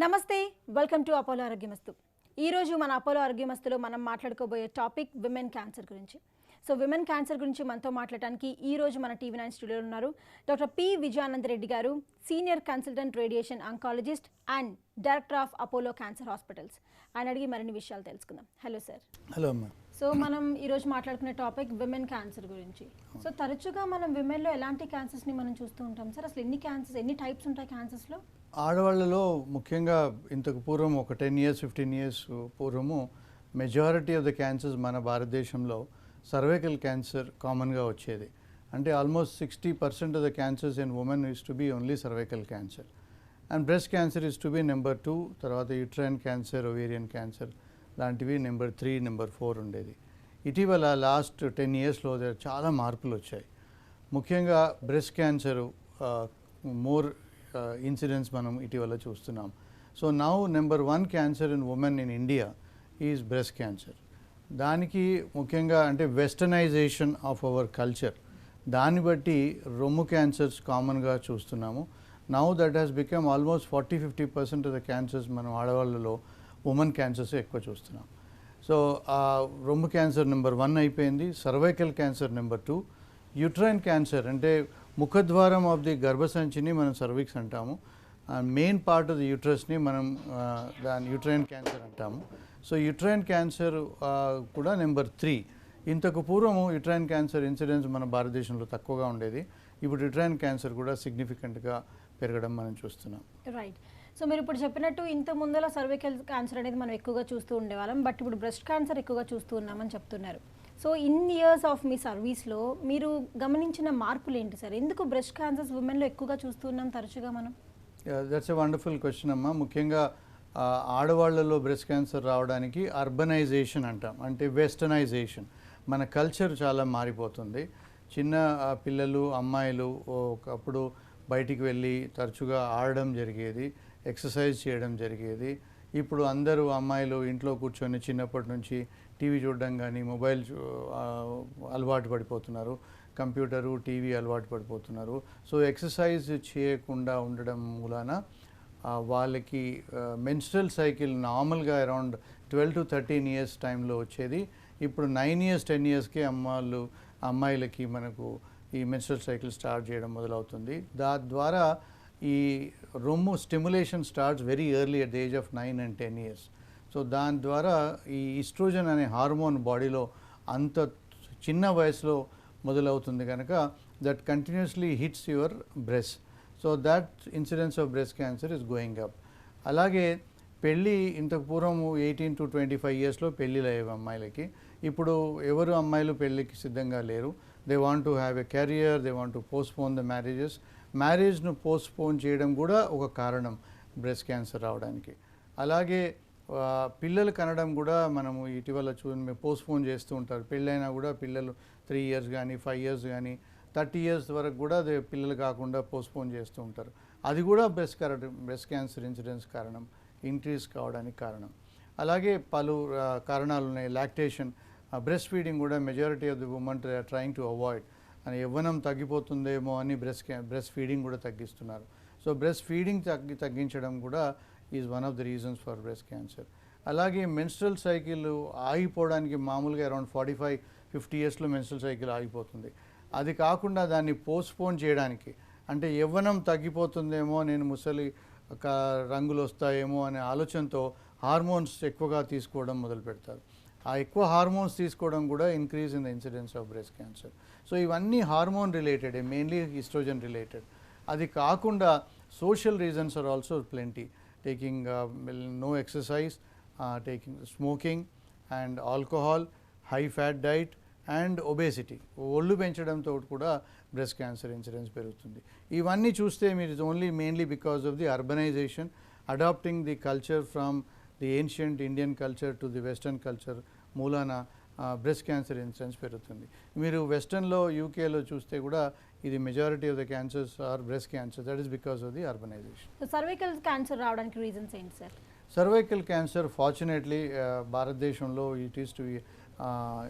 నమస్తే welcome to Apollo ఆరోగ్యమస్తు. ఈరోజు మన అపోలో ఆరోగ్యమస్తులో మనం మాట్లాడుకోబోయే టాపిక్ విమెన్ క్యాన్సర్ గురించి. సో విమెన్ క్యాన్సర్ గురించి మనతో మాట్లాడడానికి ఈరోజు మన టీవీ9 స్టూడియోలో ఉన్నారు డాక్టర్ పి విజయానంద రెడ్డి గారు, senior consultant radiation oncologist and director of Apollo cancer hospitals. ఆయన అడిగి మరిన్ని విషయాలు తెలుసుకుందాం. Hello sir. హలో అమ్మా. సో మనం ఈరోజు మాట్లాడుకునే టాపిక్ విమెన్ క్యాన్సర్ గురించి. సో తరచుగా మనం విమెన్లో ఎలాంటి క్యాన్సర్స్ని మనం చూస్తూ ఉంటాం సార్? అసలు ఎన్ని టైప్స్ ఉంటాయి క్యాన్సర్స్లో? ఆడవాళ్ళలో ముఖ్యంగా ఇంతకు పూర్వం ఒక 10 years 15 years పూర్వము మెజారిటీ ఆఫ్ ద క్యాన్సర్స్ మన భారతదేశంలో సర్వైకల్ క్యాన్సర్ కామన్గా వచ్చేది. అంటే almost 60% of the cancers in women is to be only cervical cancer and breast cancer is to be number 2. తర్వాత యూట్రైన్ క్యాన్సర్, ఓవేరియన్ క్యాన్సర్ లాంటివి number 3, number 4 ఉండేది. ఇటీవల last 10 yearsలో చాలా మార్పులు వచ్చాయి. ముఖ్యంగా బ్రెస్ట్ క్యాన్సరు మోర్ ఇన్సిడెన్స్ మనం ఇటీవల చూస్తున్నాం. So now number 1 cancer in women in India is breast cancer. దానికి ముఖ్యంగా అంటే వెస్టర్నైజేషన్ ఆఫ్ అవర్ కల్చర్, దాన్ని బట్టి రొమ్ము క్యాన్సర్స్ కామన్గా చూస్తున్నాము. Now that has become almost 40-50% of the cancers మనం ఆడవాళ్ళలో ఉమెన్ క్యాన్సర్స్ ఎక్కువ చూస్తున్నాం. సో రొమ్ము క్యాన్సర్ నెంబర్ 1 అయిపోయింది. Cervical cancer number 2. Uterine cancer అంటే ముఖద్వారం ఆఫ్ ది గర్భసంచిని మనం సర్విక్స్ అంటాము. మెయిన్ పార్ట్ ఆఫ్ ది యూట్రస్ని మనం దాని యూట్రైన్ క్యాన్సర్ అంటాము. సో యూట్రైన్ క్యాన్సర్ కూడా నెంబర్ 3. ఇంతకు పూర్వము యూట్రైన్ క్యాన్సర్ ఇన్సిడెన్స్ మన భారతదేశంలో తక్కువగా ఉండేది. ఇప్పుడు యూట్రైన్ క్యాన్సర్ కూడా సిగ్నిఫికెంట్గా పెరగడం మనం చూస్తున్నాం. రైట్. సో మీరు ఇప్పుడు చెప్పినట్టు ఇంత ముందర సర్వైకల్ క్యాన్సర్ అనేది మనం ఎక్కువగా చూస్తూ ఉండేవాళ్ళం, బట్ ఇప్పుడు బ్రెస్ట్ క్యాన్సర్ ఎక్కువగా చూస్తూ ఉన్నామని చెప్తున్నారు. సో ఇన్ ఇయర్స్ ఆఫ్ మీ సర్వీస్లో మీరు గమనించిన మార్పులు ఏంటి సార్? ఎందుకు బ్రెస్ట్ క్యాన్సర్స్ ఉమెన్లో ఎక్కువగా చూస్తున్నాం తరచుగా మనం? దట్స్ ఎ వండర్ఫుల్ క్వశ్చన్ అమ్మా. ముఖ్యంగా ఆడవాళ్లలో బ్రెస్ట్ క్యాన్సర్ రావడానికి అర్బనైజేషన్ అంటాం, అంటే వెస్టర్నైజేషన్. మన కల్చర్ చాలా మారిపోతుంది. చిన్న పిల్లలు, అమ్మాయిలు ఒకప్పుడు బయటికి వెళ్ళి తరచుగా ఆడడం జరిగేది, ఎక్సర్సైజ్ చేయడం జరిగేది. ఇప్పుడు అందరూ అమ్మాయిలు ఇంట్లో కూర్చొని చిన్నప్పటి నుంచి టీవీ చూడడం కానీ, మొబైల్ అలవాటు పడిపోతున్నారు, కంప్యూటరు, టీవీ అలవాటు పడిపోతున్నారు. సో ఎక్సర్సైజ్ చేయకుండా ఉండడం మూలాన వాళ్ళకి మెన్స్ట్రల్ సైకిల్ నార్మల్గా అరౌండ్ 12 to 13 years టైంలో వచ్చేది. ఇప్పుడు 9 years 10 yearsకే అమ్మాయిలకి మనకు ఈ మెన్స్ట్రల్ సైకిల్ స్టార్ట్ చేయడం మొదలవుతుంది. దాని ద్వారా ఈ రొమ్ము stimulation starts very early at the age of 9 and 10 years. So దాని ద్వారా ఈ ఈస్ట్రోజన్ అనే హార్మోన్ బాడీలో అంత చిన్న వయసులో మొదలవుతుంది కనుక that continuously hits your breast. So that incidence of breast cancer is going up. అలాగే పెళ్ళి ఇంతకు పూర్వం 18 to 25 yearsలో పెళ్ళిళ్ళు అయ్యేవి అమ్మాయిలకి. ఇప్పుడు ఎవరు అమ్మాయిలు పెళ్ళికి సిద్ధంగా లేరు. They want to have a career, they want to postpone the marriages. మ్యారేజ్ను పోస్ట్పోన్ చేయడం కూడా ఒక కారణం బ్రెస్ట్ క్యాన్సర్ రావడానికి. అలాగే పిల్లలు కనడం కూడా మనము ఇటీవల పోస్ట్పోన్ చేస్తూ ఉంటారు. పెళ్ళైనా కూడా పిల్లలు 3 years కానీ 5 years కానీ 30 years వరకు కూడా పిల్లలు కాకుండా పోస్ట్పోన్ చేస్తూ ఉంటారు. అది కూడా బ్రెస్ట్ క్యాన్సర్ ఇన్సిడెన్స్ కారణం, ఇంక్రీజ్ కావడానికి కారణం. అలాగే పలు కారణాలు ఉన్నాయి. లాక్టేషన్, బ్రెస్ట్ ఫీడింగ్ కూడా majority of the women trying to avoid. అని యవ్వనం తగ్గిపోతుందేమో అని బ్రెస్ట్ ఫీడింగ్ కూడా తగ్గిస్తున్నారు. సో బ్రెస్ట్ ఫీడింగ్ తగ్గించడం కూడా is one of the reasons for breast cancer. అలాగే మెన్స్ట్రల్ సైకిల్ ఆగిపోవడానికి మామూలుగా అరౌండ్ 45-50 yearsలో మెన్స్ట్రల్ సైకిల్ ఆగిపోతుంది. అది కాకుండా దాన్ని పోస్ట్పోన్ చేయడానికి, అంటే యవ్వనం తగ్గిపోతుందేమో, నేను ముసలి రంగులు వస్తాయేమో అనే ఆలోచనతో హార్మోన్స్ ఎక్కువగా తీసుకోవడం మొదలు పెడతారు. ఆ ఎక్కువ హార్మోన్స్ తీసుకోవడం కూడా increase in the incidence of breast cancer. So ఇవన్నీ hormone related, mainly estrogen related. అది కాకుండా social reasons are also plenty. Taking no exercise, taking smoking and alcohol, high fat diet and obesity. ఒళ్ళు పెంచడంతో కూడా breast cancer incidence పెరుగుతుంది. ఇవన్నీ చూస్తే మీరు only mainly because of the urbanisation, adapting the culture from the ancient Indian culture to the western culture మూలాన breast cancer incidence పెరుగుతుంది. మీరు వెస్టర్న్లో, యూకేలో చూస్తే కూడా ఇది majority of the cancers are breast cancer. That is because of the urbanisation. Cervical cancer రావడానికి reasons ఏంటి సార్? సర్వైకల్ క్యాన్సర్ ఫార్చునేట్లీ భారతదేశంలో ఇట్ ఈస్ టు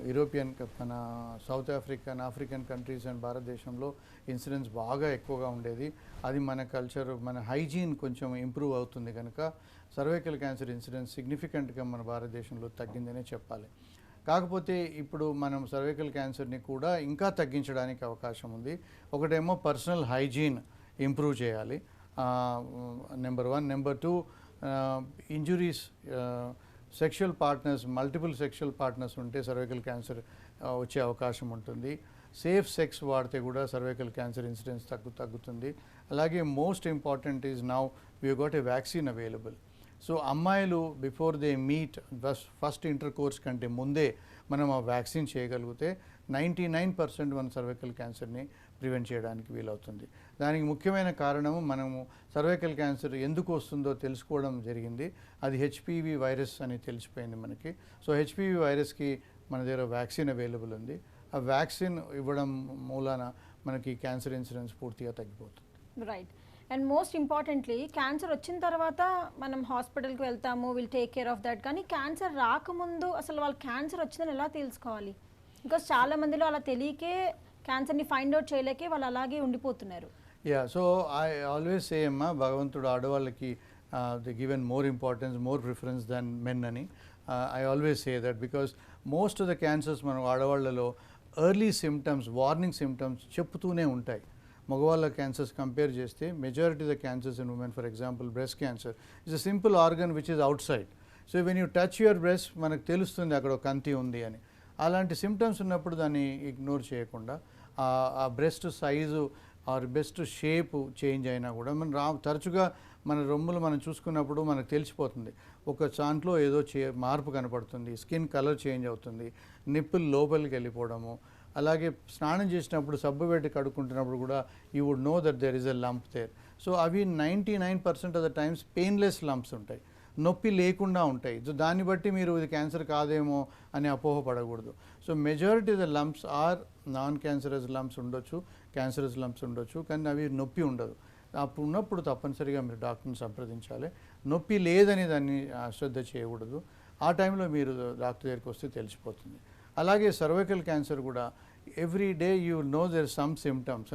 యూరోపియన్ మన సౌత్ ఆఫ్రికన్ కంట్రీస్ అండ్ భారతదేశంలో ఇన్సిడెన్స్ బాగా ఎక్కువగా ఉండేది. అది మన కల్చర్, మన హైజీన్ కొంచెం ఇంప్రూవ్ అవుతుంది కనుక సర్వైకల్ క్యాన్సర్ ఇన్సిడెన్స్ సిగ్నిఫికెంట్గా మన భారతదేశంలో తగ్గిందనే చెప్పాలి. కాకపోతే ఇప్పుడు మనం సర్వైకల్ క్యాన్సర్ని కూడా ఇంకా తగ్గించడానికి అవకాశం ఉంది. ఒకటేమో పర్సనల్ హైజీన్ ఇంప్రూవ్ చేయాలి, number 1. Number 2, injuries, sexual partners, multiple sexual partners ఉంటే సర్వైకల్ క్యాన్సర్ వచ్చే అవకాశం ఉంటుంది. సేఫ్ సెక్స్ వాడితే కూడా సర్వైకల్ క్యాన్సర్ ఇన్సిడెన్స్ తగ్గుతుంది. అలాగే most important is now we got a vaccine available. So అమ్మాయిలు before they meet first intercourse కంటే ముందే మనం ఆ వ్యాక్సిన్ చేయగలిగితే 99% మన సర్వైకల్ క్యాన్సర్ని ప్రివెంట్ చేయడానికి వీలవుతుంది. దానికి ముఖ్యమైన కారణము మనము సర్వైకల్ క్యాన్సర్ ఎందుకు వస్తుందో తెలుసుకోవడం జరిగింది. అది హెచ్పివి వైరస్ అని తెలిసిపోయింది మనకి. సో హెచ్పివి వైరస్కి మన దగ్గర వ్యాక్సిన్ అవైలబుల్ ఉంది. ఆ వ్యాక్సిన్ ఇవ్వడం మూలాన మనకి క్యాన్సర్ ఇన్సిడెన్స్ పూర్తిగా తగ్గిపోతుంది. Right. And most importantly cancer వచ్చిన తర్వాత మనం హాస్పిటల్కి వెళ్తాము, will take care of that. కానీ క్యాన్సర్ రాకముందు అసలు వాళ్ళు క్యాన్సర్ వచ్చిందని ఎలా తెలుసుకోవాలి? బికాస్ చాలా మందిలో అలా తెలియకే క్యాన్సర్ని ఫైండ్ అవుట్ చేయలేకే వాళ్ళు అలాగే ఉండిపోతున్నారు. సో ఐ ఆల్వేస్ సే అమ్మా, భగవంతుడు ఆడవాళ్ళకి the given more importance, more preference than men అని. I always say that because most of the cancers మనం ఆడవాళ్ళలో ఎర్లీ సిమ్టమ్స్, వార్నింగ్ సిమ్టమ్స్ చెప్తూనే ఉంటాయి. మగవాళ్ళ క్యాన్సర్స్ కంపేర్ చేస్తే majority the cancers in women, for example breast cancer is a simple organ which is outside. So when you touch your breast మనకు తెలుస్తుంది అక్కడ ఒక కంతి ఉంది అని. అలాంటి సిమ్టమ్స్ ఉన్నప్పుడు దాన్ని ఇగ్నోర్ చేయకుండా ఆ breast size or breast shape change అయినా కూడా మనం తరచుగా మన రొమ్ములు మనం చూసుకున్నప్పుడు మనకు తెలిసిపోతుంది. ఒక దాంట్లో ఏదో మార్పు కనపడుతుంది, స్కిన్ కలర్ చేంజ్ అవుతుంది, నిప్పులు లోపలికి వెళ్ళిపోవడము. అలాగే స్నానం చేసినప్పుడు సబ్బు పెట్టి కడుక్కుంటున్నప్పుడు కూడా you would know that there is a lump there. So అవి 99% of the times painless lumps ఉంటాయి, నొప్పి లేకుండా ఉంటాయి. సో దాన్ని బట్టి మీరు ఇది క్యాన్సర్ కాదేమో అని అపోహపడకూడదు. So majority the lumps are non cancerous lumps ఉండొచ్చు, క్యాన్సరస్ లంప్స్ ఉండొచ్చు, కానీ అవి నొప్పి ఉండదు. అప్పుడు ఉన్నప్పుడు తప్పనిసరిగా మీరు డాక్టర్ని సంప్రదించాలి. నొప్పి లేదని దాన్ని అశ్రద్ధ చేయకూడదు. ఆ టైంలో మీరు డాక్టర్ దగ్గరికి వస్తే తెలిసిపోతుంది. అలాగే సర్వైకల్ క్యాన్సర్ కూడా every day you know there some symptoms,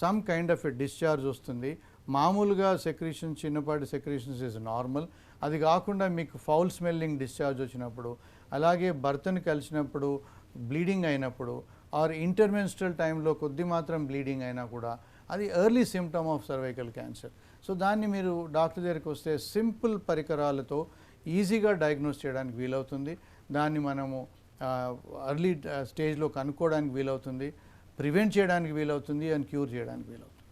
some kind of a discharge వస్తుంది. మామూలుగా సెక్రీషన్స్, చిన్నపాటి సెక్రీషన్స్ ఇస్ నార్మల్. అది కాకుండా మీకు ఫౌల్ స్మెల్లింగ్ డిశ్చార్జ్ వచ్చినప్పుడు, అలాగే భర్తను కలిసినప్పుడు బ్లీడింగ్ అయినప్పుడు, ఆర్ ఇంటర్మెన్స్ట్రల్ టైంలో కొద్ది మాత్రం బ్లీడింగ్ అయినా కూడా అది early symptom of cervical cancer. So దాన్ని మీరు డాక్టర్ దగ్గరికి వస్తే సింపుల్ పరికరాలతో ఈజీగా డయాగ్నోస్ చేయడానికి వీలవుతుంది. దాన్ని మనము ఎర్లీ స్టేజ్లో కనుక్కోవడానికి వీలవుతుంది, ప్రివెంట్ చేయడానికి వీలవుతుంది, అండ్ క్యూర్ చేయడానికి వీలవుతుంది.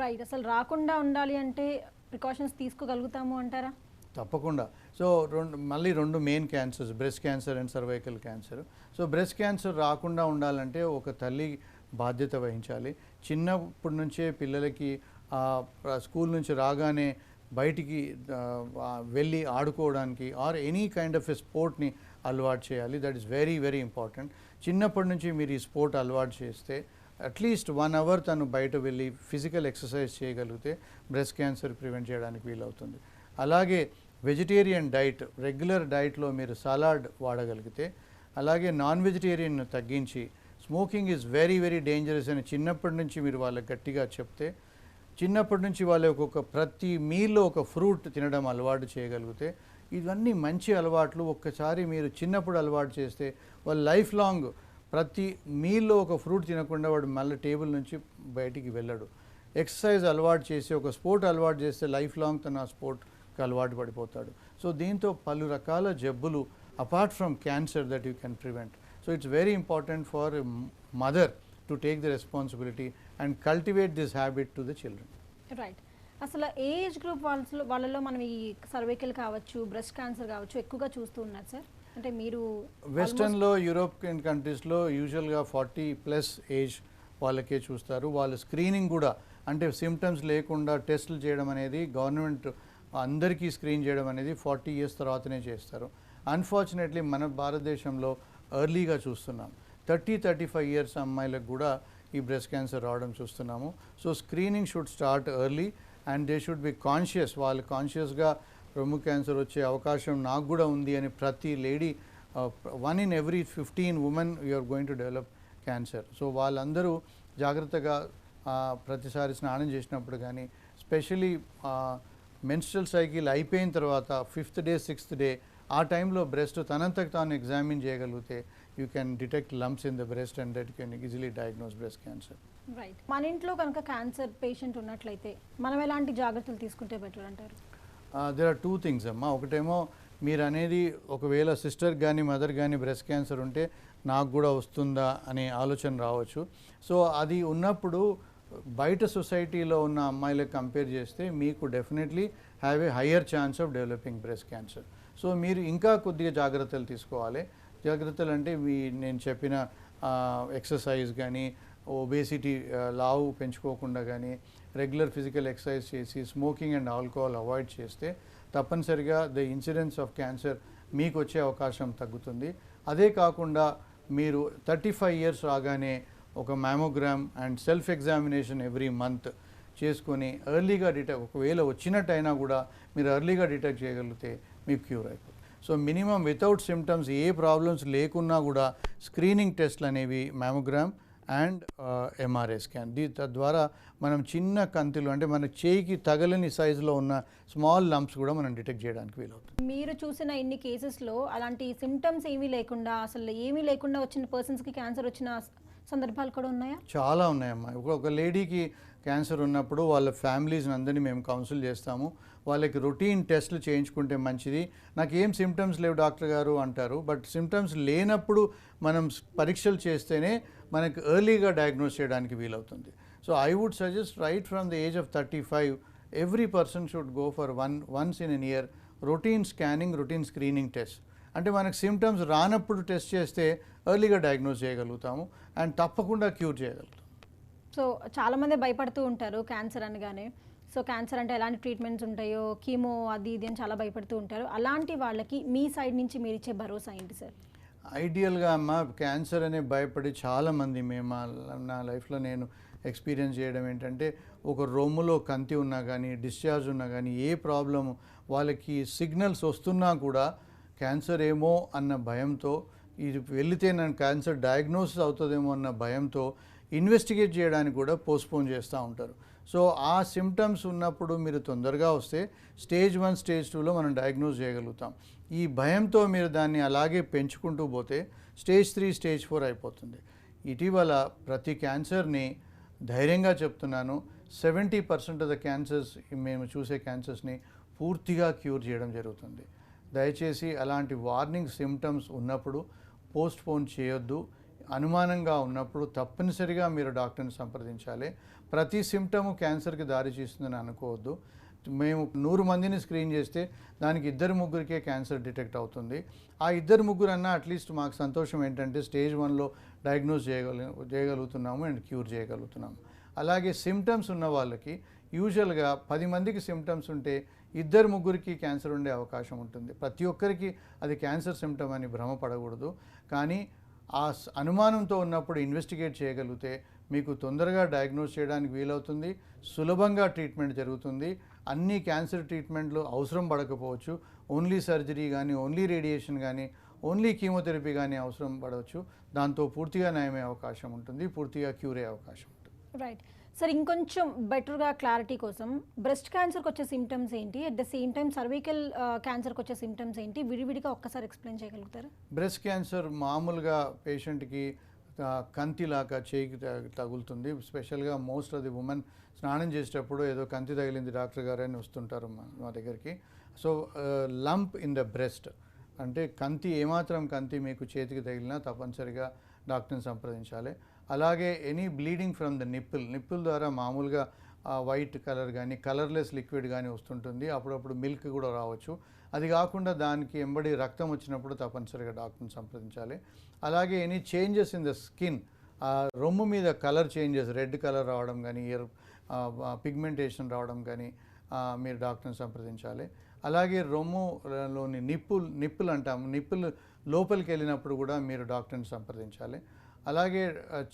రైట్. అసలు రాకుండా ఉండాలి అంటే ప్రికాషన్స్ తీసుకోగలుగుతాము అంటారా? తప్పకుండా. సో మళ్ళీ రెండు main cancers, breast cancer and cervical cancer. So breast cancer రాకుండా ఉండాలంటే ఒక తల్లి బాధ్యత వహించాలి. చిన్నప్పటి నుంచే పిల్లలకి స్కూల్ నుంచి రాగానే బయటికి వెళ్ళి ఆడుకోవడానికి or any kind of a స్పోర్ట్ని అలవాటు చేయాలి. That is very very important. చిన్నప్పటి నుంచి మీరు ఈ స్పోర్ట్ అలవాటు చేస్తే అట్లీస్ట్ 1 hour తను బయట వెళ్ళి ఫిజికల్ ఎక్సర్సైజ్ చేయగలిగితే బ్రెస్ట్ క్యాన్సర్ ప్రివెంట్ చేయడానికి వీలవుతుంది. అలాగే వెజిటేరియన్ డైట్, రెగ్యులర్ డైట్లో మీరు సలాడ్ వాడగలిగితే, అలాగే నాన్ వెజిటేరియన్ తగ్గించి, smoking is very very dangerous అని చిన్నప్పటి నుంచి మీరు వాళ్ళకి గట్టిగా చెప్తే, చిన్నప్పటి నుంచి వాళ్ళకి ప్రతి మీల్లో ఒక ఫ్రూట్ తినడం అలవాటు చేయగలిగితే, ఇవన్నీ మంచి అలవాట్లు ఒక్కసారి మీరు చిన్నప్పుడు అలవాటు చేస్తే వాళ్ళు లైఫ్ లాంగ్ ప్రతి మీల్లో ఒక ఫ్రూట్ తినకుండా వాడు మళ్ళీ టేబుల్ నుంచి బయటికి వెళ్ళడు. ఎక్సర్సైజ్ అలవాటు చేసి ఒక స్పోర్ట్ అలవాటు చేస్తే లైఫ్ లాంగ్ తన ఆ స్పోర్ట్కి అలవాటు పడిపోతాడు. సో దీంతో పలు రకాల జబ్బులు apart from cancer that you can prevent. So it's very important for mother to take the responsibility and cultivate this habit to the children. Right. అసలు ఏజ్ గ్రూప్ వాళ్ళలో మనం ఈ సర్వైకల్ కావచ్చు, బ్రెస్ట్ క్యాన్సర్ కావచ్చు ఎక్కువగా చూస్తూ ఉన్నారు సార్? అంటే మీరు వెస్టర్న్లో, యూరోపియన్ కంట్రీస్లో యూజువల్గా 40+ ఏజ్ వాళ్ళకే చూస్తారు. వాళ్ళు స్క్రీనింగ్ కూడా, అంటే సిమ్టమ్స్ లేకుండా టెస్టులు చేయడం అనేది గవర్నమెంట్ అందరికీ స్క్రీన్ చేయడం అనేది 40 years తర్వాతనే చేస్తారు. అన్ఫార్చునేట్లీ మన భారతదేశంలో ఎర్లీగా చూస్తున్నాం. 30-35 years అమ్మాయిలకు కూడా ఈ బ్రెస్ట్ క్యాన్సర్ రావడం చూస్తున్నాము. So screening should start early and they should be conscious. వాళ్ళు కాన్షియస్గా రొమ్ము క్యాన్సర్ వచ్చే అవకాశం నాకు కూడా ఉంది అని ప్రతి lady 1 in every 15 women you are going to develop cancer. So వాళ్ళందరూ జాగ్రత్తగా ప్రతిసారి స్నానం చేసినప్పుడు కానీ, స్పెషలీ మెన్స్ట్రల్ సైకిల్ అయిపోయిన తర్వాత 5th డే 6th డే ఆ టైంలో బ్రెస్ట్ తనంతకు తాను ఎగ్జామిన్ చేయగలిగితే you can detect lumps in the breast and that can easily diagnose breast cancer. Right. మన ఇంట్లో కనుక క్యాన్సర్ పేషెంట్ ఉన్నట్లయితే మనం ఎలాంటి జాగ్రత్తలు తీసుకుంటే బెటర్ అంటారు? దేర్ ఆర్ 2 things అమ్మా. ఒకటేమో మీరు అనేది ఒకవేళ సిస్టర్ కానీ మదర్ కానీ బ్రెస్ట్ క్యాన్సర్ ఉంటే నాకు కూడా వస్తుందా అనే ఆలోచన రావచ్చు. సో అది ఉన్నప్పుడు బయట సొసైటీలో ఉన్న అమ్మాయిలకు కంపేర్ చేస్తే మీకు definitely have a higher chance of developing breast cancer. So మీరు ఇంకా కొద్దిగా జాగ్రత్తలు తీసుకోవాలి. జాగ్రత్తలు అంటే నేను చెప్పిన ఎక్సర్సైజ్ కానీ, ఒబేసిటీ లావు పెంచుకోకుండా కానీ, రెగ్యులర్ ఫిజికల్ ఎక్సర్సైజ్ చేసి స్మోకింగ్ అండ్ ఆల్కహాల్ అవాయిడ్ చేస్తే తప్పనిసరిగా ద ఇన్సిడెన్స్ ఆఫ్ క్యాన్సర్ మీకు వచ్చే అవకాశం తగ్గుతుంది. అదే కాకుండా మీరు 35 years రాగానే ఒక mammogram and self examination every month చేసుకొని ఎర్లీగా డిటెక్ట్, ఒకవేళ వచ్చినట్టయినా కూడా మీరు ఎర్లీగా డిటెక్ట్ చేయగలిగితే మీకు క్యూర్ అయిపోతుంది. సో మినిమం వితౌట్ సిమ్టమ్స్ ఏ ప్రాబ్లమ్స్ లేకున్నా కూడా స్క్రీనింగ్ టెస్ట్లు అనేవి మ్యామోగ్రామ్ అండ్ ఎంఆర్ఐ స్కాన్, తద్వారా మనం చిన్న కంతులు అంటే మన చేయికి తగలని సైజులో ఉన్న స్మాల్ లంప్స్ కూడా మనం డిటెక్ట్ చేయడానికి వీలవుతుంది. మీరు చూసిన ఇన్ని కేసెస్లో అలాంటి సిమ్టమ్స్ ఏమీ లేకుండా, అసలు ఏమీ లేకుండా వచ్చిన పర్సన్స్కి క్యాన్సర్ వచ్చిన సందర్భాలు కూడా ఉన్నాయా? చాలా ఉన్నాయమ్మా. ఒక లేడీకి క్యాన్సర్ ఉన్నప్పుడు వాళ్ళ ఫ్యామిలీస్ని అందరినీ మేము కౌన్సిల్ చేస్తాము. వాళ్ళకి రొటీన్ టెస్ట్లు చేయించుకుంటే మంచిది. నాకు ఏం సిమ్టమ్స్ లేవు డాక్టర్ గారు అంటారు. బట్ సిమ్టమ్స్ లేనప్పుడు మనం పరీక్షలు చేస్తేనే మనకు ఎర్లీగా డయాగ్నోస్ చేయడానికి వీలవుతుంది. So I would suggest right from the age of 35 every person should go for once in an year routine scanning, routine screening test. అంటే మనకు సిమ్టమ్స్ రానప్పుడు టెస్ట్ చేస్తే ఎర్లీగా డయాగ్నోస్ చేయగలుగుతాము అండ్ తప్పకుండా క్యూర్ చేయగలుగుతాం. సో చాలామంది భయపడుతూ ఉంటారు క్యాన్సర్ అనగానే. సో క్యాన్సర్ అంటే ఎలాంటి ట్రీట్మెంట్స్ ఉంటాయో, కీమో అది ఇది అని చాలా భయపడుతూ ఉంటారు. అలాంటి వాళ్ళకి మీ సైడ్ నుంచి మీరు ఇచ్చే భరోసా ఏంటి సార్? ఐడియల్గా అమ్మ క్యాన్సర్ అనే భయపడి చాలామంది నా లైఫ్లో నేను ఎక్స్పీరియన్స్ చేయడం ఏంటంటే, ఒక రొమ్ములో కంతి ఉన్నా కానీ, డిశ్చార్జ్ ఉన్నా కానీ, ఏ ప్రాబ్లము వాళ్ళకి సిగ్నల్స్ వస్తున్నా కూడా క్యాన్సర్ ఏమో అన్న భయంతో, ఇది వెళితే నన్ను క్యాన్సర్ డయాగ్నోసిస్ అవుతుందేమో అన్న భయంతో ఇన్వెస్టిగేట్ చేయడానికి కూడా పోస్ట్పోన్ చేస్తూ ఉంటారు. సో ఆ సిమ్టమ్స్ ఉన్నప్పుడు మీరు తొందరగా వస్తే స్టేజ్ 1 స్టేజ్ 2లో మనం డయాగ్నోస్ చేయగలుగుతాం. ఈ భయంతో మీరు దాన్ని అలాగే పెంచుకుంటూ పోతే స్టేజ్ 3 స్టేజ్ 4 అయిపోతుంది. ఇటీవల ప్రతి క్యాన్సర్ని ధైర్యంగా చెప్తున్నాను, 70% ఆఫ్ ద క్యాన్సర్స్, మేము చూసే క్యాన్సర్స్ని పూర్తిగా క్యూర్ చేయడం జరుగుతుంది. దయచేసి అలాంటి వార్నింగ్ సిమ్టమ్స్ ఉన్నప్పుడు పోస్ట్పోన్ చేయొద్దు. అనుమానంగా ఉన్నప్పుడు తప్పనిసరిగా మీరు డాక్టర్ని సంప్రదించాలి. ప్రతి సిమ్టము క్యాన్సర్కి దారి తీస్తుందని అనుకోవద్దు. మేము 100 మందిని స్క్రీన్ చేస్తే దానికి 2-3 క్యాన్సర్ డిటెక్ట్ అవుతుంది. ఆ 2-3 అన్నా అట్లీస్ట్ మాకు సంతోషం ఏంటంటే స్టేజ్ 1లో డయాగ్నోస్ చేయగలుగుతున్నాము అండ్ క్యూర్ చేయగలుగుతున్నాము. అలాగే సిమ్టమ్స్ ఉన్న వాళ్ళకి యూజువల్గా 10 మందికి సిమ్టమ్స్ ఉంటే 2-3 క్యాన్సర్ ఉండే అవకాశం ఉంటుంది. ప్రతి ఒక్కరికి అది క్యాన్సర్ సిమ్టమ్ అని భ్రమపడకూడదు. కానీ ఆ అనుమానంతో ఉన్నప్పుడు ఇన్వెస్టిగేట్ చేయగలిగితే మీకు తొందరగా డయాగ్నోస్ చేయడానికి వీలవుతుంది. సులభంగా ట్రీట్మెంట్ జరుగుతుంది. అన్ని క్యాన్సర్ ట్రీట్మెంట్లు అవసరం పడకపోవచ్చు. ఓన్లీ సర్జరీ కానీ, ఓన్లీ రేడియేషన్ కానీ, ఓన్లీ కీమోథెరపీ కానీ అవసరం పడవచ్చు. దాంతో పూర్తిగా నయమే అవకాశం ఉంటుంది, పూర్తిగా క్యూర్ అయ్యే అవకాశం ఉంటుంది. రైట్ సార్, ఇంకొంచెం బెటర్గా క్లారిటీ కోసం బ్రెస్ట్ క్యాన్సర్కి వచ్చే సిమ్టమ్స్ ఏంటి, at the same time cervical క్యాన్సర్కి వచ్చే సిమ్టమ్స్ ఏంటి, విడివిడిగా ఒక్కసారి ఎక్స్ప్లెయిన్ చేయగలుగుతారా? బ్రెస్ట్ క్యాన్సర్ మామూలుగా పేషెంట్కి కంతిలాగా చేయికి తగులుతుంది. స్పెషల్గా మోస్ట్ ఆఫ్ ది ఉమెన్ స్నానం చేసేటప్పుడు ఏదో కంతి తగిలింది డాక్టర్ గారు అని వస్తుంటారు మా దగ్గరికి. So lump in the breast అంటే కంతి, ఏమాత్రం కంతి మీకు చేతికి తగిలినా తప్పనిసరిగా డాక్టర్ని సంప్రదించాలి. అలాగే any bleeding from the nipple ద్వారా మామూలుగా వైట్ కలర్ కానీ, కలర్లెస్ లిక్విడ్ కానీ వస్తుంటుంది. అప్పుడప్పుడు మిల్క్ కూడా రావచ్చు. అది కాకుండా దానికి ఎంబడి రక్తం వచ్చినప్పుడు తప్పనిసరిగా డాక్టర్ని సంప్రదించాలి. అలాగే any changes in the skin, రొమ్ము మీద కలర్ చేంజెస్, రెడ్ కలర్ రావడం కానీ, పిగ్మెంటేషన్ రావడం కానీ మీరు డాక్టర్ని సంప్రదించాలి. అలాగే రొమ్ములోని నిప్పులు అంటాము, నిప్పులు లోపలికి వెళ్ళినప్పుడు కూడా మీరు డాక్టర్ని సంప్రదించాలి. అలాగే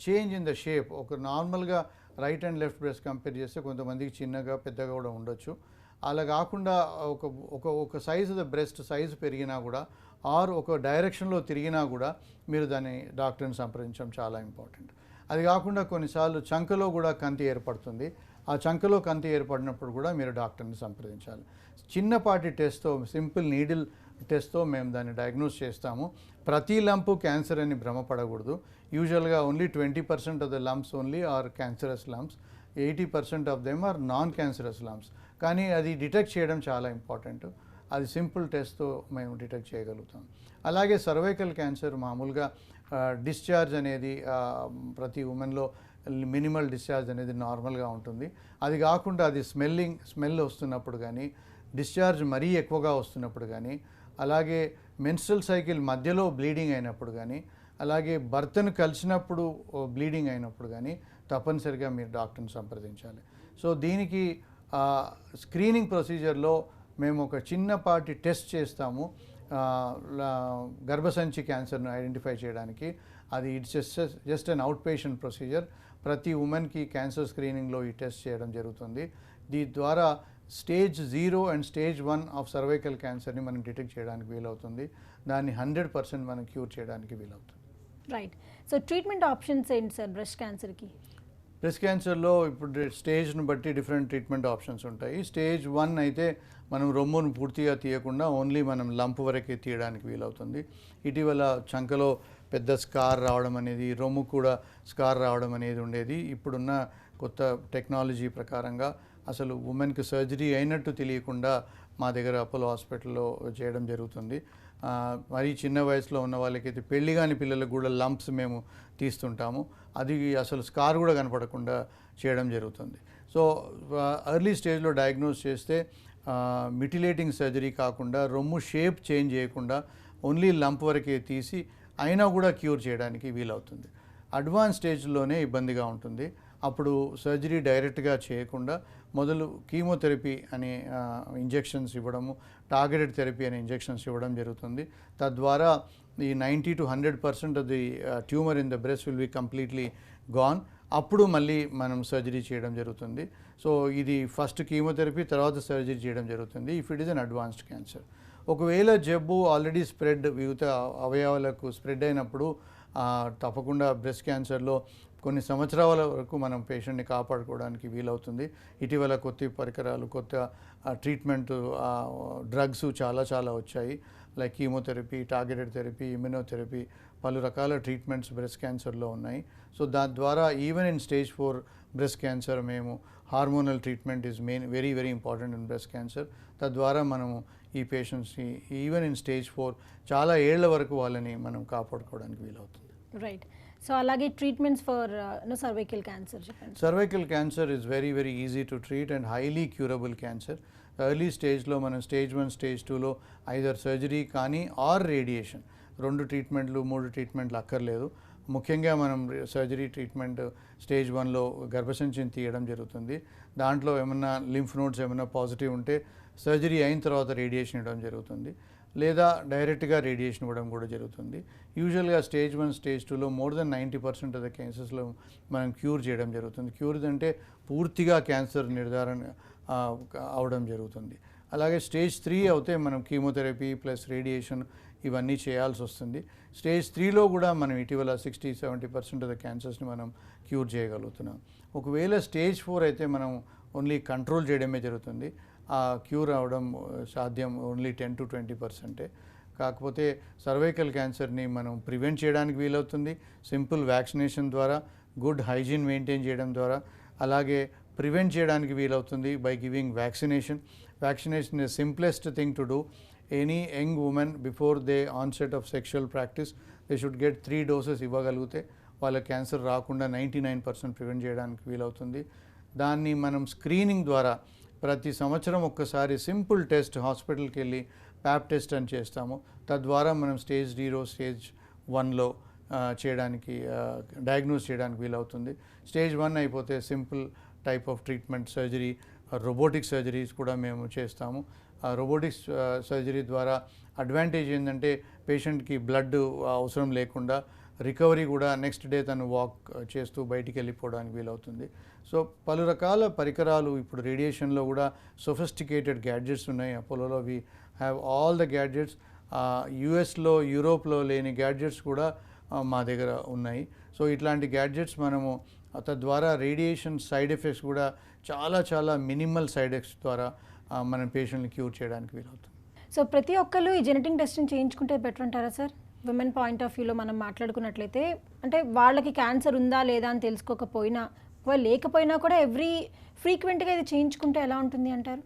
చేంజ్ ఇన్ ద షేప్, ఒక నార్మల్గా right and left breast compare చేస్తే కొంతమందికి చిన్నగా పెద్దగా కూడా ఉండొచ్చు. అలా కాకుండా ఒక ఒక ఒక సైజు బ్రెస్ట్ సైజు పెరిగినా కూడా ఆర్ ఒక డైరెక్షన్లో తిరిగినా కూడా మీరు దాన్ని డాక్టర్ని సంప్రదించడం చాలా ఇంపార్టెంట్. అది కాకుండా కొన్నిసార్లు చంకలో కూడా కంతి ఏర్పడుతుంది. ఆ చంకలో కంతి ఏర్పడినప్పుడు కూడా మీరు డాక్టర్ని సంప్రదించాలి. చిన్నపాటి టెస్ట్తో, సింపుల్ నీడిల్ టెస్ట్తో మేము దాన్ని డయాగ్నోస్ చేస్తాము. ప్రతి లంపు క్యాన్సర్ అని భ్రమపడకూడదు. యూజువల్గా only 20% of the lumps only are cancerous lumps, 80% of them are non cancerous lumps. కానీ అది డిటెక్ట్ చేయడం చాలా ఇంపార్టెంట్. అది సింపుల్ టెస్ట్తో మేము డిటెక్ట్ చేయగలుగుతాం. అలాగే సర్వైకల్ క్యాన్సర్ మామూలుగా డిశ్చార్జ్ అనేది ప్రతి ఉమెన్లో మినిమల్ డిశ్చార్జ్ అనేది నార్మల్గా ఉంటుంది. అది కాకుండా అది స్మెల్ వస్తున్నప్పుడు కానీ, డిశ్చార్జ్ మరీ ఎక్కువగా వస్తున్నప్పుడు కానీ, అలాగే మెన్స్ట్రల్ సైకిల్ మధ్యలో బ్లీడింగ్ అయినప్పుడు కానీ, అలాగే భర్తను కలిసినప్పుడు బ్లీడింగ్ అయినప్పుడు కానీ తప్పనిసరిగా మీరు డాక్టర్ని సంప్రదించాలి. సో దీనికి స్క్రీనింగ్ ప్రొసీజర్లో మేము ఒక చిన్నపాటి టెస్ట్ చేస్తాము గర్భసంచి క్యాన్సర్ను ఐడెంటిఫై చేయడానికి. అది it's just an out patient procedure. ప్రతి ఉమెన్కి క్యాన్సర్ స్క్రీనింగ్లో ఈ టెస్ట్ చేయడం జరుగుతుంది. దీని ద్వారా stage 0 and stage 1 of cervical క్యాన్సర్ని మనం డిటెక్ట్ చేయడానికి వీలవుతుంది. దాన్ని 100% మనం క్యూర్ చేయడానికి వీలవుతుంది. రైట్. సో ట్రీట్మెంట్ ఆప్షన్స్ ఏంటి సార్ బ్రెస్ట్ క్యాన్సర్కి? బ్రెస్ట్ క్యాన్సర్లో ఇప్పుడు స్టేజ్ను బట్టి డిఫరెంట్ ట్రీట్మెంట్ ఆప్షన్స్ ఉంటాయి. స్టేజ్ 1 అయితే మనం రొమ్మును పూర్తిగా తీయకుండా ఓన్లీ మనం లంప్ వరకే తీయడానికి వీలవుతుంది. ఇటీవల చంకలో పెద్ద స్కార్ రావడం అనేది, రొమ్ము కూడా స్కార్ రావడం అనేది ఉండేది. ఇప్పుడున్న కొత్త టెక్నాలజీ ప్రకారంగా అసలు ఉమెన్కి సర్జరీ అయినట్టు తెలియకుండా మా దగ్గర అపోలో హాస్పిటల్లో చేయడం జరుగుతుంది. మరీ చిన్న వయసులో ఉన్న వాళ్ళకైతే పెళ్లి కాని పిల్లలకు కూడా లంప్స్ మేము తీస్తుంటాము. అది అసలు స్కార్ కూడా కనపడకుండా చేయడం జరుగుతుంది. సో ఎర్లీ స్టేజ్లో డయాగ్నోస్ చేస్తే మిటిలేటింగ్ సర్జరీ కాకుండా, రొమ్ము షేప్ చేంజ్ చేయకుండా ఓన్లీ లంప్ వరకే తీసి అయినా కూడా క్యూర్ చేయడానికి వీలవుతుంది. అడ్వాన్స్ స్టేజ్లోనే ఇబ్బందిగా ఉంటుంది. అప్పుడు సర్జరీ డైరెక్ట్గా చేయకుండా మొదలు కీమోథెరపీ అనే ఇంజెక్షన్స్ ఇవ్వడము, టార్గెటెడ్ థెరపీ అనే ఇంజెక్షన్స్ ఇవ్వడం జరుగుతుంది. తద్వారా ఈ 90 to 100% of the tumour in the breast will be completely gone. అప్పుడు మళ్ళీ మనం సర్జరీ చేయడం జరుగుతుంది. సో ఇది ఫస్ట్ కీమోథెరపీ, తర్వాత సర్జరీ చేయడం జరుగుతుంది if it is an advanced cancer. ఒకవేళ జబ్బు ఆల్రెడీ స్ప్రెడ్, వివిధ అవయవాలకు స్ప్రెడ్ అయినప్పుడు తప్పకుండా బ్రెస్ట్ క్యాన్సర్లో కొన్ని సంవత్సరాల వరకు మనం పేషెంట్ని కాపాడుకోవడానికి వీలవుతుంది. ఇటీవల కొత్త పరికరాలు, కొత్త ట్రీట్మెంట్ డ్రగ్స్ చాలా వచ్చాయి. Like chemotherapy, targeted therapy, immunotherapy, పలు రకాల ట్రీట్మెంట్స్ బ్రెస్ట్ క్యాన్సర్లో ఉన్నాయి. సో దాని ద్వారా even in stage 4 breast cancer మేము hormonal treatment is very important in breast cancer. తద్వారా మనము ఈ పేషెంట్స్ని ఈవెన్ ఇన్ స్టేజ్ 4 చాలా ఏళ్ల వరకు వాళ్ళని మనం కాపాడుకోవడానికి వీలవుతుంది. రైట్. సో అలాగే ట్రీట్మెంట్స్ ఫర్ సర్వైకల్ క్యాన్సర్ చెప్పండి. Cervical cancer is very easy to treat and highly curable cancer. Early స్టేజ్లో మనం స్టేజ్ 1, స్టేజ్ 2లో ఐదర్ సర్జరీ కానీ ఆర్ రేడియేషన్, 2 ట్రీట్మెంట్లు 3 ట్రీట్మెంట్లు అక్కర్లేదు. ముఖ్యంగా మనం సర్జరీ ట్రీట్మెంట్ స్టేజ్ 1లో గర్భసంచిని తీయడం జరుగుతుంది. దాంట్లో ఏమన్నా లింఫ్ నోడ్స్ ఏమైనా పాజిటివ్ ఉంటే సర్జరీ అయిన తర్వాత రేడియేషన్ ఇవ్వడం జరుగుతుంది, లేదా డైరెక్ట్గా రేడియేషన్ ఇవ్వడం కూడా జరుగుతుంది. యూజువల్గా స్టేజ్ 1, స్టేజ్ 2లో మోర్ దెన్ 90% ఆఫ్ ద కేసెస్లో మనం క్యూర్ చేయడం జరుగుతుంది. క్యూర్ అంటే పూర్తిగా క్యాన్సర్ నిర్ధారణ అవడం జరుగుతుంది. అలాగే స్టేజ్ 3 అయితే మనం కీమోథెరపీ ప్లస్ రేడియేషన్ ఇవన్నీ చేయాల్సి వస్తుంది. స్టేజ్ 3లో కూడా మనం ఇటీవల 60-70% ఆఫ్ ద క్యాన్సర్స్ని మనం క్యూర్ చేయగలుగుతున్నాం. ఒకవేళ స్టేజ్ 4 అయితే మనం ఓన్లీ కంట్రోల్ చేయడమే జరుగుతుంది. ఆ క్యూర్ అవడం సాధ్యం ఓన్లీ 10 to 20%. కాకపోతే సర్వైకల్ క్యాన్సర్ని మనం ప్రివెంట్ చేయడానికి వీలవుతుంది సింపుల్ వ్యాక్సినేషన్ ద్వారా, గుడ్ హైజీన్ మెయింటైన్ చేయడం ద్వారా. అలాగే ప్రివెంట్ చేయడానికి వీలవుతుంది by giving vaccination. Vaccination is simplest thing to do. Any young women before they onset of sexual practice they should get 3 doses ఇవ్వగలిగితే వాళ్ళ క్యాన్సర్ రాకుండా 99% ప్రివెంట్ చేయడానికి వీలవుతుంది. దాన్ని మనం స్క్రీనింగ్ ద్వారా ప్రతి సంవత్సరం ఒక్కసారి సింపుల్ టెస్ట్ హాస్పిటల్కి వెళ్ళి ప్యాప్ టెస్ట్ అని చేస్తాము. తద్వారా మనం స్టేజ్ 0, స్టేజ్ 1లో చేయడానికి డయాగ్నోస్ చేయడానికి వీలవుతుంది. స్టేజ్ 1 అయిపోతే simple type of treatment surgery, robotic surgeries కూడా మేము చేస్తాము. రోబోటిక్స్ సర్జరీ ద్వారా అడ్వాంటేజ్ ఏంటంటే పేషెంట్కి బ్లడ్ అవసరం లేకుండా రికవరీ కూడా నెక్స్ట్ డే తను వాక్ చేస్తూ బయటికి వెళ్ళిపోవడానికి వీలవుతుంది. సో పలు రకాల పరికరాలు ఇప్పుడు రేడియేషన్లో కూడా సొఫిస్టికేటెడ్ గ్యాడ్జెట్స్ ఉన్నాయి. అపోలోలో we have all the gadgets. యుఎస్లో యూరోప్లో లేని గ్యాడ్జెట్స్ కూడా మా దగ్గర ఉన్నాయి. సో ఇట్లాంటి గ్యాడ్జెట్స్ మనము తద్వారా రేడియేషన్ సైడ్ ఎఫెక్ట్స్ కూడా చాలా చాలా మినిమల్ సైడ్ ఎఫెక్ట్స్ ద్వారా మన పేషెంట్ని క్యూర్ చేయడానికి వీలవుతుంది. సో ప్రతి ఒక్కళ్ళు ఈ జెనెటిక్ టెస్టింగ్ చేయించుకుంటే బెటర్ అంటారా సార్? విమెన్ పాయింట్ ఆఫ్ వ్యూలో మనం మాట్లాడుకున్నట్లయితే అంటే వాళ్ళకి క్యాన్సర్ ఉందా లేదా అని తెలుసుకోకపోయినా ఒకవేళ లేకపోయినా కూడా ఫ్రీక్వెంట్గా ఇది చేయించుకుంటే ఎలా ఉంటుంది అంటారు?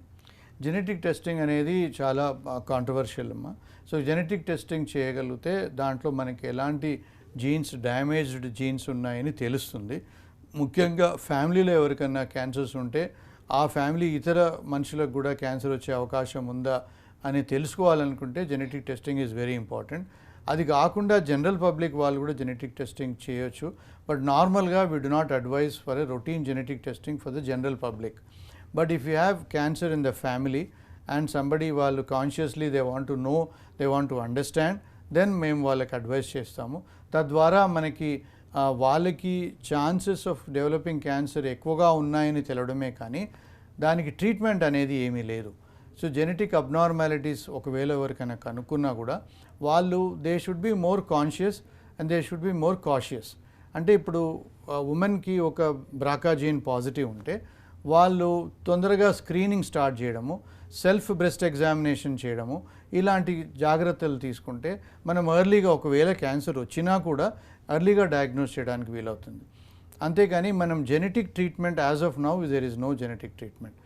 జెనెటిక్ టెస్టింగ్ అనేది చాలా కాంట్రవర్షియల్ అమ్మా. సో జెనెటిక్ టెస్టింగ్ చేయగలిగితే దాంట్లో మనకి ఎలాంటి జీన్స్ డ్యామేజ్డ్ జీన్స్ ఉన్నాయని తెలుస్తుంది. ముఖ్యంగా ఫ్యామిలీలో ఎవరికన్నా క్యాన్సర్స్ ఉంటే ఆ ఫ్యామిలీ ఇతర మనుషులకు కూడా క్యాన్సర్ వచ్చే అవకాశం ఉందా అని తెలుసుకోవాలనుకుంటే genetic testing is very important. అది కాకుండా జనరల్ పబ్లిక్ వాళ్ళు కూడా జెనెటిక్ టెస్టింగ్ చేయొచ్చు. బట్ నార్మల్గా we do not advise for a routine genetic testing for the general public. But if you have cancer in the family and somebody వాళ్ళు consciously they want to know, they want to understand, then మేము వాళ్ళకి advice చేస్తాము. తద్వారా మనకి వాళ్ళకి chances of developing cancer ఎక్కువగా ఉన్నాయని తెలవడమే కానీ దానికి ట్రీట్మెంట్ అనేది ఏమీ లేదు. సో జెనెటిక్ అబ్నార్మాలిటీస్ ఒకవేళ ఎవరికైనా కనుక్కున్నా కూడా వాళ్ళు they should be more conscious and they should be more cautious. అంటే ఇప్పుడు ఉమెన్కి ఒక బ్రాకా జీన్ పాజిటివ్ ఉంటే వాళ్ళు తొందరగా స్క్రీనింగ్ స్టార్ట్ చేయడము, సెల్ఫ్ బ్రెస్ట్ ఎగ్జామినేషన్ చేయడము, ఇలాంటి జాగ్రత్తలు తీసుకుంటే మనం ఎర్లీగా ఒకవేళ క్యాన్సర్ వచ్చినా కూడా ఎర్లీగా డయాగ్నోస్ చేయడానికి వీలవుతుంది. అంతేకాని మనం genetic treatment as of now there is no genetic treatment.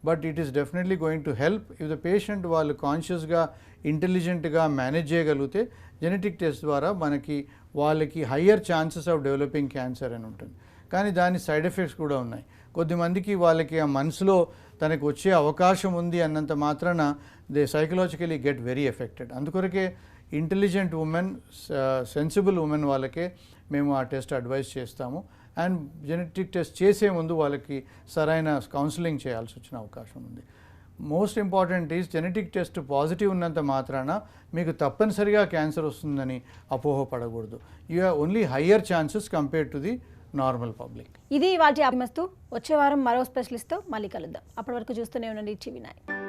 But it is definitely going to help if the patient వాళ్ళు కాన్షియస్గా ఇంటెలిజెంట్గా మేనేజ్ చేయగలిగితే జెనెటిక్ టెస్ట్ ద్వారా మనకి వాళ్ళకి higher chances of developing cancer అని ఉంటుంది. కానీ దాని సైడ్ ఎఫెక్ట్స్ కూడా ఉన్నాయి. కొద్దిమందికి వాళ్ళకి ఆ మనసులో తనకు వచ్చే అవకాశం ఉంది అన్నంత మాత్రాన they psychologically get very affected. అందుకొరకే ఇంటెలిజెంట్ ఉమెన్, సెన్సిబుల్ ఉమెన్ వాళ్ళకే మేము ఆ టెస్ట్ అడ్వైస్ చేస్తాము. అండ్ జెనెటిక్ టెస్ట్ చేసే ముందు వాళ్ళకి సరైన కౌన్సిలింగ్ చేయాల్సి వచ్చిన అవకాశం ఉంది. Most important is genetic test positive ఉన్నంత మాత్రాన మీకు తప్పనిసరిగా క్యాన్సర్ వస్తుందని అపోహపడకూడదు. You have only higher chances compare to the normal public. ఇది వాటి అభిమస్తు. వచ్చే వారం మరో స్పెషలిస్ట్తో మళ్ళీ కలుద్దాం. అప్పటి వరకు చూస్తూనే ఉండండి టీవీ9.